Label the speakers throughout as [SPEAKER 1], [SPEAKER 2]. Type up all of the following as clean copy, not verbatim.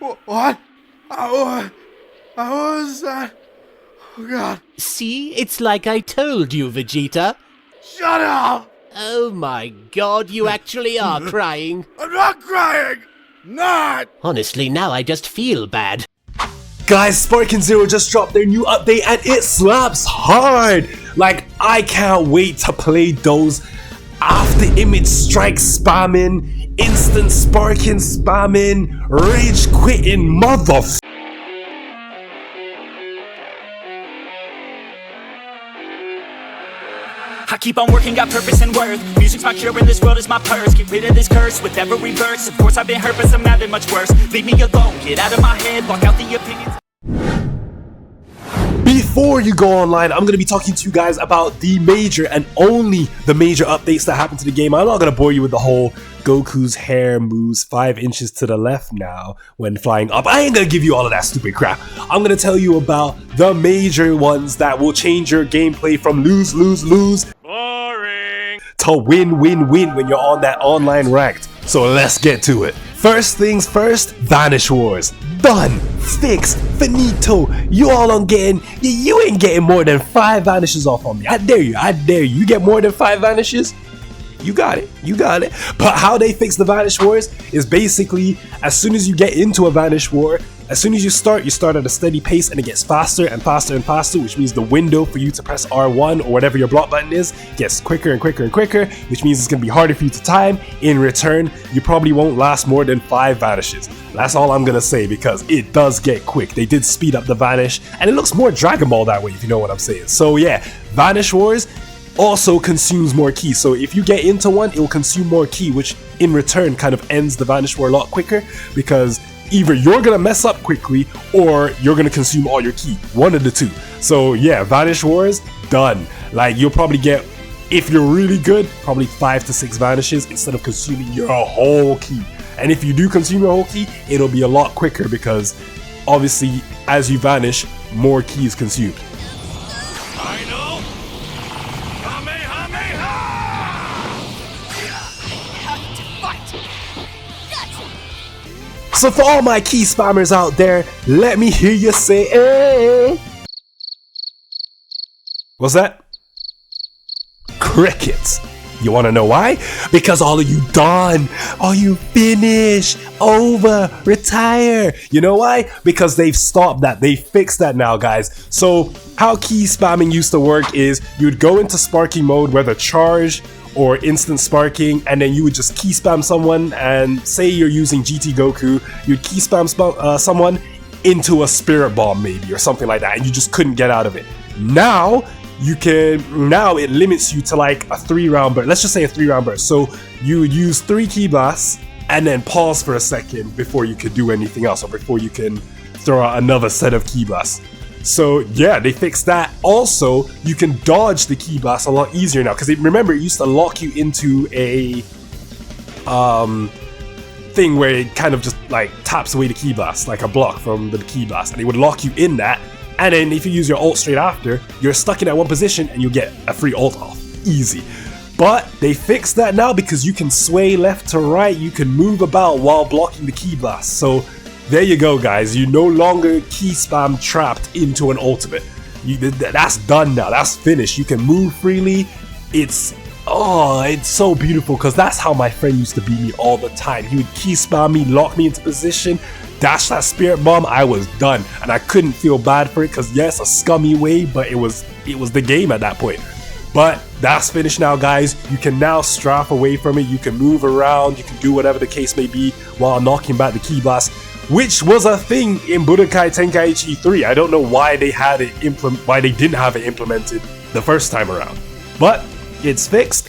[SPEAKER 1] What? How was that? Oh god.
[SPEAKER 2] See, it's like I told you, Vegeta.
[SPEAKER 1] Shut up!
[SPEAKER 2] Oh my god, you actually are crying.
[SPEAKER 1] I'm not crying! Not!
[SPEAKER 2] Honestly, now I just feel bad.
[SPEAKER 3] Guys, Sparking Zero just dropped their new update and it slaps hard! Like, I can't wait to play those Afterimage Strike spamming, instant sparking spamming, rage quitting motherfucker.
[SPEAKER 4] I keep on working, got purpose and worth. Music's my cure and this world is my purse. Get rid of this curse with every verse. Of course I've been hurt, but some have been much worse. Leave me alone, get out of my head, block out the opinions.
[SPEAKER 3] Before you go online, I'm going to be talking to you guys about the major and only the major updates that happened to the game. I'm not going to bore you with the whole Goku's hair moves 5 inches to the left now when flying up. I ain't going to give you all of that stupid crap. I'm going to tell you about the major ones that will change your gameplay from lose, lose, lose
[SPEAKER 1] Boring!
[SPEAKER 3] to win, win, win when you're on that online ranked. So let's get to it. First things first, Vanish Wars. Done, fixed, finito. You all on getting, you ain't getting more than 5 vanishes off on me. I dare you, I dare you. You get more than 5 vanishes? You got it, you got it. But how they fix the Vanish Wars is basically, as soon as you get into a Vanish War, as soon as you start at a steady pace and it gets faster and faster and faster, which means the window for you to press R1 or whatever your block button is gets quicker and quicker and quicker, which means it's going to be harder for you to time. In return, you probably won't last more than 5 vanishes. That's all I'm going to say because it does get quick. They did speed up the Vanish and it looks more Dragon Ball that way, if you know what I'm saying. So yeah, Vanish Wars also consumes more ki. So if you get into one, it will consume more ki, which in return kind of ends the Vanish War a lot quicker because either you're gonna mess up quickly or you're gonna consume all your ki. One of the two. So yeah, Vanish Wars, done. Like you'll probably get, if you're really good, probably 5 to 6 vanishes instead of consuming your whole ki. And if you do consume your whole ki, it'll be a lot quicker because obviously as you vanish, more ki is consumed. So for all my key spammers out there, let me hear you say, hey. What's that? Crickets. You wanna know why? Because all of you done, all you finish, over, retire. You know why? Because they've stopped that, they fixed that now, guys. So how key spamming used to work is you'd go into sparking mode, whether charge or instant sparking, and then you would just key spam someone, and say you're using GT Goku, you'd key spam someone into a spirit bomb maybe or something like that, and you just couldn't get out of it. Now it limits you to like a 3-round burst. Let's just say a 3-round burst. So you would use 3 key blasts and then pause for a second before you could do anything else or before you can throw out another set of key blasts. So yeah, they fixed that. Also, you can dodge the key blast a lot easier now because remember it used to lock you into a thing where it kind of just like taps away the key blast, like a block from the key blast, and it would lock you in that. And then if you use your ult straight after, you're stuck in that one position and you get a free ult off. Easy. But they fixed that now because you can sway left to right, you can move about while blocking the key blast. So there you go, guys. You no longer key spam trapped into an ultimate. That's done now. That's finished. You can move freely. It's so beautiful because that's how my friend used to beat me all the time. He would key spam me, lock me into position, dash that spirit bomb. I was done, and I couldn't feel bad for it because yes, a scummy way, but it was the game at that point. But that's finished now, guys. You can now strafe away from it. You can move around. You can do whatever the case may be while knocking back the key blast, which was a thing in Budokai Tenkaichi 3. I don't know why they didn't have it implemented the first time around. But it's fixed.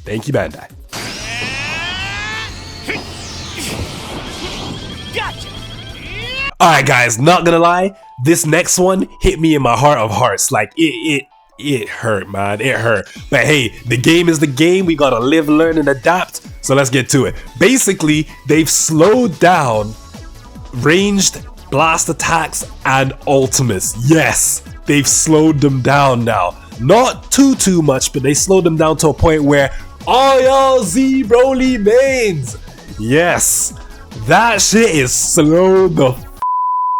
[SPEAKER 3] Thank you, Bandai.
[SPEAKER 4] Gotcha.
[SPEAKER 3] Alright guys, not gonna lie, this next one hit me in my heart of hearts. Like it hurt, man, it hurt. But hey, the game is the game. We gotta live, learn, and adapt. So let's get to it. Basically, they've slowed down ranged blast attacks and ultimates. Yes, they've slowed them down now. Not too much, but they slowed them down to a point where all y'all Z Broly mains, yes, That shit is slow the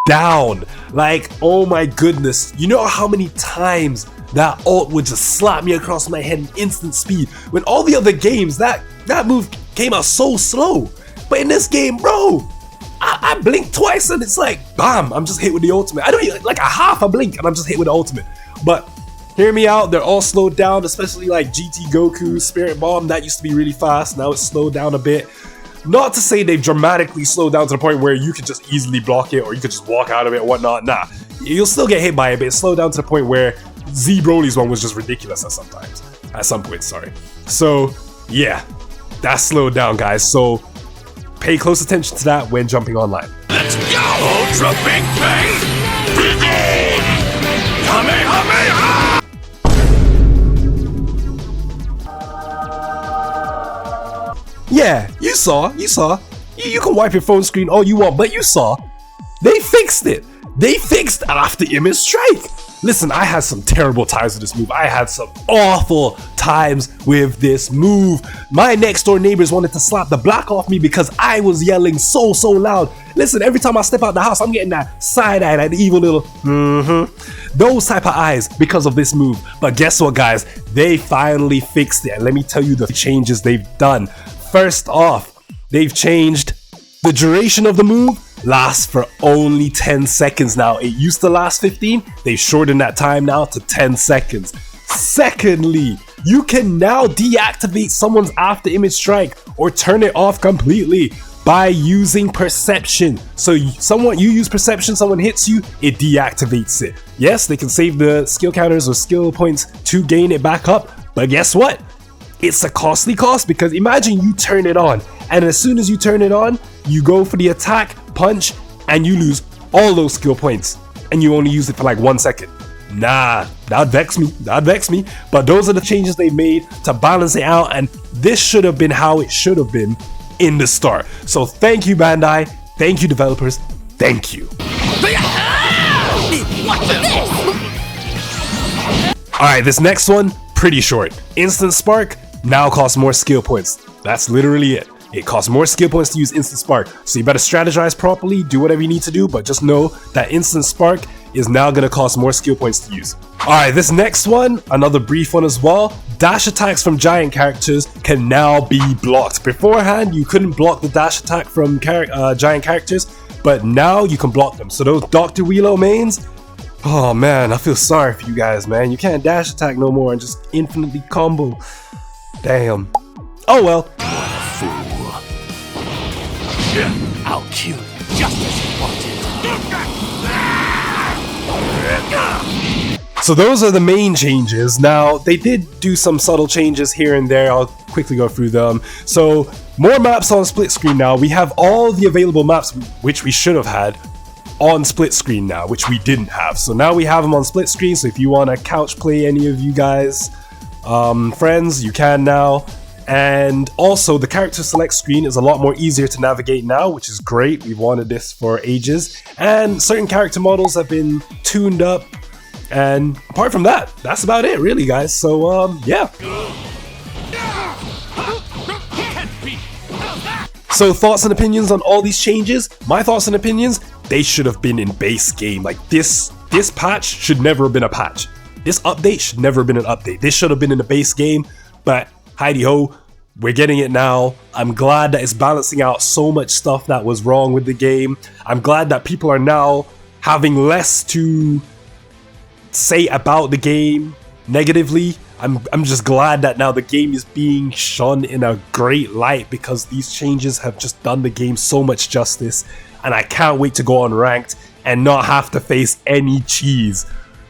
[SPEAKER 3] down. Like, oh my goodness. You know how many times that ult would just slap me across my head in instant speed? When all the other games, that move came out so slow. But in this game, bro, I blink twice and it's like, bam, I'm just hit with the ultimate. I don't even, like a half a blink and I'm just hit with the ultimate. But hear me out, they're all slowed down, especially like GT Goku, Spirit Bomb, that used to be really fast, now it's slowed down a bit. Not to say they've dramatically slowed down to the point where you could just easily block it or you could just walk out of it and whatnot, nah. You'll still get hit by it, but it's slowed down to the point where Z Broly's one was just ridiculous at some point, sorry. So, yeah, that's slowed down, guys, so pay close attention to that when jumping online.
[SPEAKER 1] Let's go! Ultra Big Bang! Begin! Kamehameha!
[SPEAKER 3] Yeah, you saw. You can wipe your phone screen all you want, but you saw. They fixed it. They fixed Afterimage Strike. Listen, I had some terrible times with this move. I had some awful times with this move. My next door neighbors wanted to slap the block off me because I was yelling so loud. Listen, every time I step out the house, I'm getting that side eye, that evil little those type of eyes because of this move. But guess what, guys? They finally fixed it. And let me tell you the changes they've done. First off, they've changed the duration of the move. Lasts for only 10 seconds now. It used to last 15. They've shortened that time now to 10 seconds. Secondly, you can now deactivate someone's Afterimage Strike or turn it off completely by using perception. So you use perception, someone hits you, it deactivates it. Yes, they can save the skill counters or skill points to gain it back up, but guess what? It's a costly cost because imagine you turn it on and as soon as you turn it on, you go for the attack, punch, and you lose all those skill points and you only use it for like 1 second. Nah, that'd vex me. But those are the changes they made to balance it out, and this should have been how it should have been in the start. So thank you, Bandai. Thank you, developers. Thank you. Alright, this next one, pretty short. Instant Spark now costs more skill points. That's literally it. It costs more skill points to use Instant Spark. So you better strategize properly, do whatever you need to do, but just know that Instant Spark is now going to cost more skill points to use. Alright, this next one, another brief one as well. Dash attacks from giant characters can now be blocked. Beforehand, you couldn't block the dash attack from giant characters, but now you can block them. So those Dr. Wheelo mains, oh man, I feel sorry for you guys, man. You can't dash attack no more and just infinitely combo. Damn. Oh well.
[SPEAKER 2] What a fool. I'll kill you just as you wanted.
[SPEAKER 3] So those are the main changes. Now, they did do some subtle changes here and there. I'll quickly go through them. So, more maps on split screen now. We have all the available maps, which we should have had, on split screen now, which we didn't have. So now we have them on split screen. So if you want to couch play any of you guys, friends, you can now. And also the character select screen is a lot more easier to navigate now, which is great. We've wanted this for ages, and certain character models have been tuned up, and apart from that, that's about it really, guys. So yeah. So thoughts and opinions on all these changes? My thoughts and opinions, they should have been in base game. Like this patch should never have been a patch. This update should never have been an update. This should have been in the base game, but heidi-ho, we're getting it now. I'm glad that it's balancing out so much stuff that was wrong with the game. I'm glad that people are now having less to say about the game negatively. I'm just glad that now the game is being shone in a great light because these changes have just done the game so much justice, and I can't wait to go on ranked and not have to face any cheese.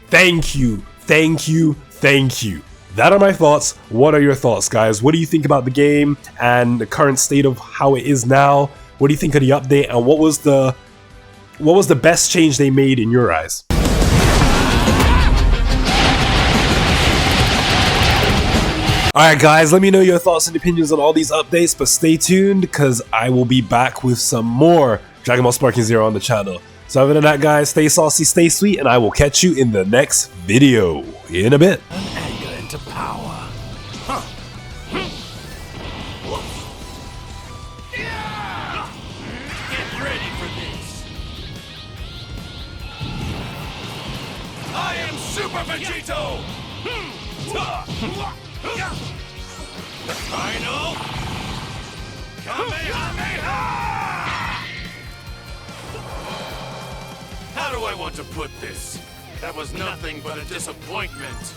[SPEAKER 3] Thank you, thank you, thank you. That are my thoughts. What are your thoughts, guys? What do you think about the game and the current state of how it is now? What do you think of the update, and what was the best change they made in your eyes? Alright guys, let me know your thoughts and opinions on all these updates, but stay tuned because I will be back with some more Dragon Ball Sparking Zero on the channel. So other than that, guys, stay saucy, stay sweet, and I will catch you in the next video in a bit.
[SPEAKER 2] To power.
[SPEAKER 1] I'm Super Vegito! The final Kamehameha! How do I want to put this? That was nothing but a disappointment.